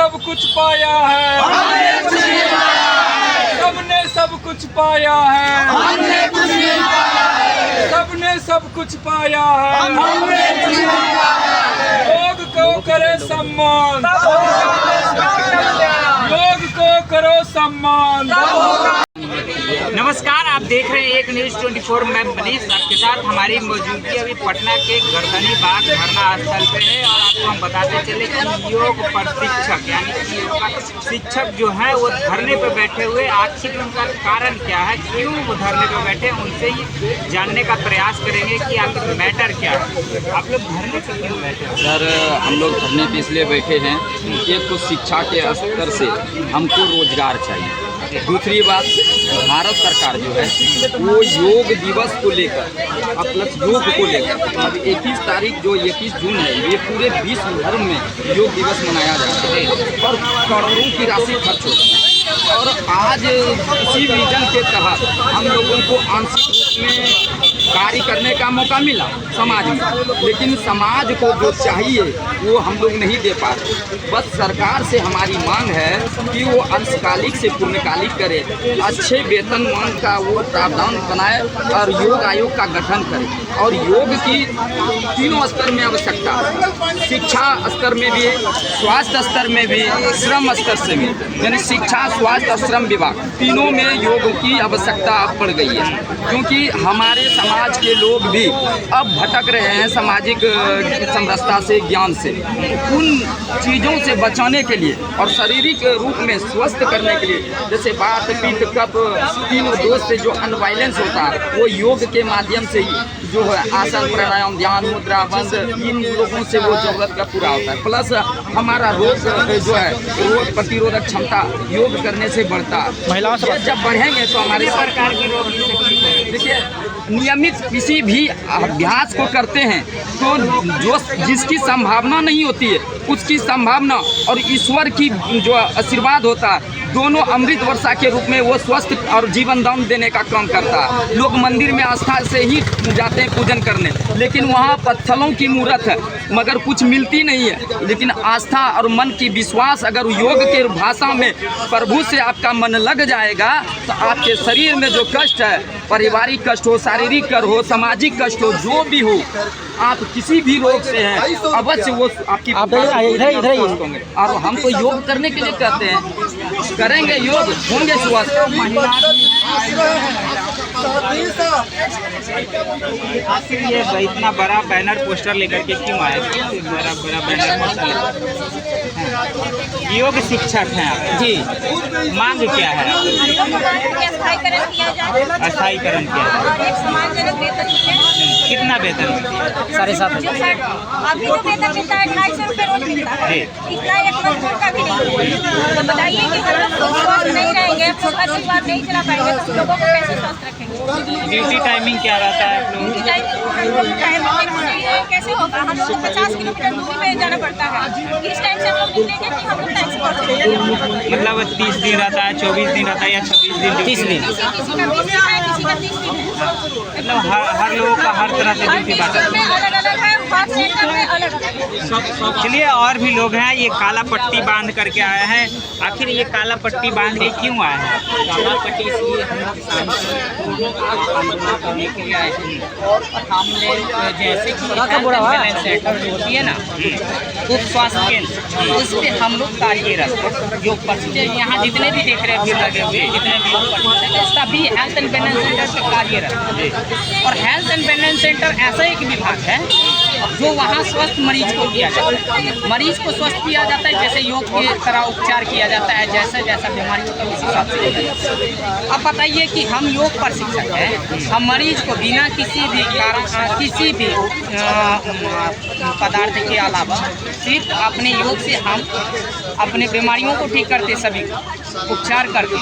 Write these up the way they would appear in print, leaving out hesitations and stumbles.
सब कुछ पाया है, सबने सब कुछ पाया है, सबने सब कुछ पाया है। योग को करे सम्मान, योग को करो सम्मान। नमस्कार, आप देख रहे हैं एक न्यूज़ 24। मैं मनीष आपके साथ। हमारी मौजूदगी अभी पटना के गर्दनी बाग धरना स्थल पे है और आपको हम बताते चले कि योग प्रशिक्षक यानी कि योग का शिक्षक जो है वो धरने पे बैठे हुए, आखिर उनका कारण क्या है, क्यों वो धरने पे बैठे, उनसे ही जानने का प्रयास करेंगे कि आखिर मैटर क्या है। आप लोग धरने पे क्यों बैठे हैं? सर, हम लोग धरने पे इसलिए बैठे हैं, एक तो शिक्षा के स्तर से हमको रोजगार चाहिए। दूसरी बात, भारत सरकार जो है वो योग दिवस को लेकर प्लस योग को लेकर अब 21 तारीख जो 21 जून है, ये पूरे विश्व भर में योग दिवस मनाया जाता है और करोड़ों की राशि खर्च होती है। और आज इसी विजन के तहत हम लोगों को आंशिक रूप में कार्य करने का मौका मिला समाज में, लेकिन समाज को जो चाहिए वो हम लोग नहीं दे पा रहे। बस सरकार से हमारी मांग है कि वो अंशकालिक से पूर्णकालिक करे, अच्छे वेतनमान का वो प्रावधान बनाए और योग आयोग का गठन करे। और योग की तीनों स्तर में आवश्यकता है, शिक्षा स्तर में भी, स्वास्थ्य स्तर में भी, श्रम स्तर से भी, यानी शिक्षा, स्वास्थ्य और श्रम विभाग तीनों में योग की आवश्यकता बढ़ गई है। क्योंकि हमारे समाज के लोग भी अब भटक रहे हैं सामाजिक समरसता से, ज्ञान से। उन चीज़ों से बचाने के लिए और शारीरिक रूप में स्वस्थ करने के लिए, जैसे बात, पित्त, कफ, तीनों दोष से जो अनवाइलेंस होता है वो योग के माध्यम से ही जो है आसन, प्राणायाम, ध्यान, मुद्रा, बंद, इन लोगों से वो जरूरत का पूरा होता है। प्लस हमारा रोग जो है, रोग प्रतिरोधक क्षमता योग करने से बढ़ता है। महिलाओं से जब बढ़ेंगे तो हमारे सरकार की रोग, देखिए, नियमित किसी भी अभ्यास को करते हैं तो जो जिसकी संभावना नहीं होती है उसकी संभावना और ईश्वर की जो आशीर्वाद होता है, दोनों अमृत वर्षा के रूप में वो स्वस्थ और जीवन दान देने का काम करता है। लोग मंदिर में आस्था से ही जाते हैं पूजन करने, लेकिन वहाँ पत्थरों की मूर्त है मगर कुछ मिलती नहीं है। लेकिन आस्था और मन की विश्वास अगर योग के भाषा में प्रभु से आपका मन लग जाएगा तो आपके शरीर में जो कष्ट है, पारिवारिक कष्ट हो, शारीरिक कष्ट हो, सामाजिक कष्ट हो, जो भी हो, आप किसी भी रोग से हैं अवश्य वो आपकी इधर होंगे। और हम तो योग करने के लिए कहते हैं, करेंगे योग, होंगे स्वस्थ। आखिर ये इतना बड़ा बैनर पोस्टर लेकर के क्यों आए? बड़ा बैनर योग शिक्षक हैं आप जी, मांग क्या है? अस्थायीकरण किया जाए। कितना वेतन? 7,500। अभी जो वेतन मिलता है 250 रुपये रोज मिलता है, इतना एक मजदूर का भी नहीं। तो बताइए कि हम लोग स्वस्थ नहीं रहेंगे, घर परिवार नहीं चला पाएंगे तो लोगों को कैसे स्वस्थ रखेंगे? ड्यूटी टाइमिंग क्या रहता है आप लोगों की? कैसे होगा? हम लोग को 50 किलोमीटर दूरी में जाना पड़ता है। इस टाइम से हम लोग निकलेंगे कि हम लोग टाइम से पहुँचेंगे। मतलब 30 दिन रहता है, 24 दिन रहता है या 26 दिन? 30 दिन। किसी का 20 दिन है, किसी का 30 दिन है। मतलब हर लोगों का हर तरह से ड्यूटी बांटा है। अलग अलग है, हर सेंटर में अलग अलग। चलिए, और भी लोग हैं, ये काला पट्टी बांध करके आए हैं। आखिर ये काला पट्टी बांध के क्यों आए हैं? काला पट्टी इसलिए आंदोलन करने के लिए आए थे। और हमने जैसे कि हेल्थ सेंटर जो होती है ना, उप स्वास्थ्य केंद्र, उस पर हम लोग कार्यरत योग प्रशिक्षक, यहाँ जितने भी देख रहे हैं भीड़ लगे हुए, जितने भी योग प्रशिक्षक सभी हेल्थ एंड वेलनेस सेंटर से कार्यरत। और हेल्थ एंड वेलनेस सेंटर ऐसा एक विभाग है जो वहाँ स्वस्थ मरीज को किया जाता है। मरीज को स्वस्थ किया जाता है, जैसे योग की तरह उपचार किया जाता है, जैसा जैसा बीमारी होता है उस हिसाब से किया जाता है। अब बताइए कि हम योग प्रशिक्षक हैं, हम मरीज को बिना किसी भी कारण, किसी भी पदार्थ के अलावा सिर्फ अपने योग से हम अपने बीमारियों को ठीक करते, सभी उपचार करते।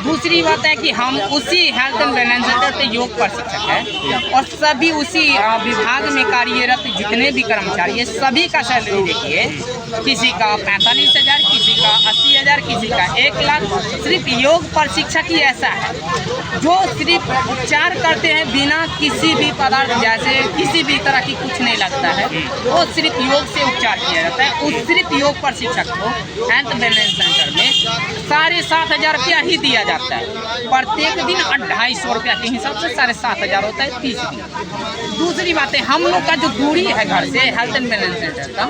दूसरी बात है कि हम उसी हेल्थ एंड वेलनेस सेंटर पे योग प्रशिक्षक हैं और सभी उसी विभाग में कार्यरत जितने भी कर्मचारी हैं सभी का सैलरी देखिए, किसी का 45,000, किसी का 80,000, 60,000 किसी का 1 लाख। सिर्फ योग प्रशिक्षक ही ऐसा है जो सिर्फ उपचार करते हैं बिना किसी भी पदार्थ जैसे किसी भी तरह की कुछ नहीं लगता है, वो सिर्फ योग से उपचार किया जाता है। उस सिर्फ योग प्रशिक्षक को हेल्थ वेलनेस सेंटर में 7,500 रुपया ही दिया जाता है। प्रत्येक दिन 250 रुपया के हिसाब से 7,500 होता है 30 दिन। दूसरी बात है, हम लोग का जो दूरी है घर से हेल्थ एंड वेलनेस सेंटर का,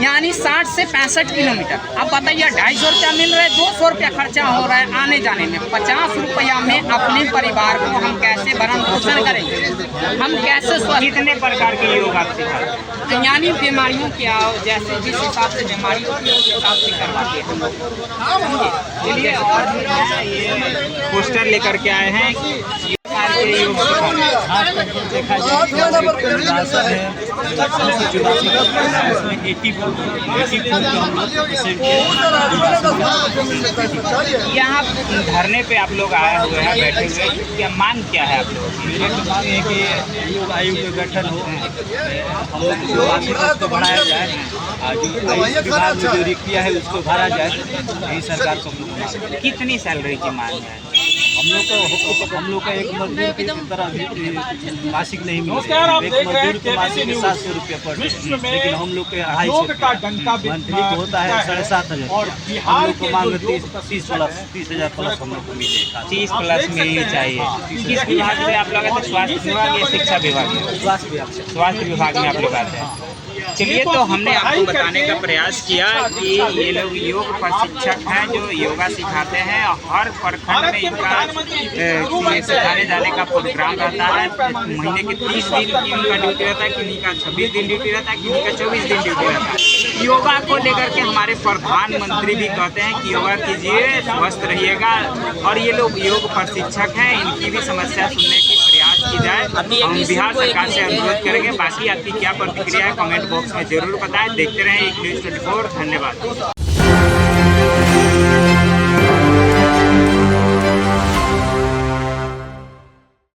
यानी 60 से 65 किलोमीटर। अब बताइए 250 रुपया मिल रहा है, 200 रुपया खर्चा हो रहा है आने जाने में। 50 रुपया में अपने परिवार को हम कैसे भरण पोषण करेंगे, हम कैसे कितने प्रकार के योग आप सिखाते हैं? यानी बीमारियों क्या जैसे जिस हिसाब से बीमारी होती है उस हिसाब से करवाते हैं हम लोग। चलिए, और भी ये पोस्टर लेकर के आए हैं कि योग सिखाने। देखा जाए आसन है 84 इसमें 84 हम लोग यहाँ धरने पे आप लोग आए हुए हैं, बैठे हुए हैं, क्या मांग क्या है आप लोगों की? मेरी मांग है कि योग आयोग का गठन हो, हम लोग को आशीर्वाद को बढ़ाया जाए, जो आयुष विभाग में जो रिक्तियाँ है उसको भरा जाए, यही सरकार को हम लोग मांग है। कितनी सैलरी की मांग है? हम लोग का एक मजदूर की तरह मासिक नहीं मिलता, आप एक देख रहे हैं मजदूर को मासिक 700 रुपया पर विश्व में लेकिन हम लोग के योग का डंका 250 मंथली को होता है 7,500। और हम बिहार लोग को के मांग जो योग 30,000 प्लस हम लोग को मिलेगा। 30 प्लस मिलनी चाहिए। किस विभाग से आप लोग आते हैं? स्वास्थ्य विभाग या शिक्षा विभाग? स्वास्थ्य विभाग से स्वास्थ्य विभाग में आप लोग आते हैं। चलिए, तो हमने आपको बताने का प्रयास किया कि ये लोग योग प्रशिक्षक हैं जो योगा सिखाते हैं। हर प्रखंड में इनका सिखाने जाने का प्रोग्राम रहता है। महीने के 30 दिन की उनका ड्यूटी रहता है, किन्हीं का 26 दिन ड्यूटी रहता है, किन्हीं का 24 दिन ड्यूटी रहता है। योगा को लेकर के हमारे प्रधानमंत्री भी कहते हैं कि योगा कीजिए, स्वस्थ रहिएगा। और ये लोग योग प्रशिक्षक हैं, इनकी भी समस्या सुनने की प्रयास की जाए। हम बिहार सरकार से अनुरोध करेंगे। बाकी आपकी क्या प्रतिक्रिया है कमेंट बॉक्स में जरूर बताएं। देखते रहें एक न्यूज़ 24। धन्यवाद।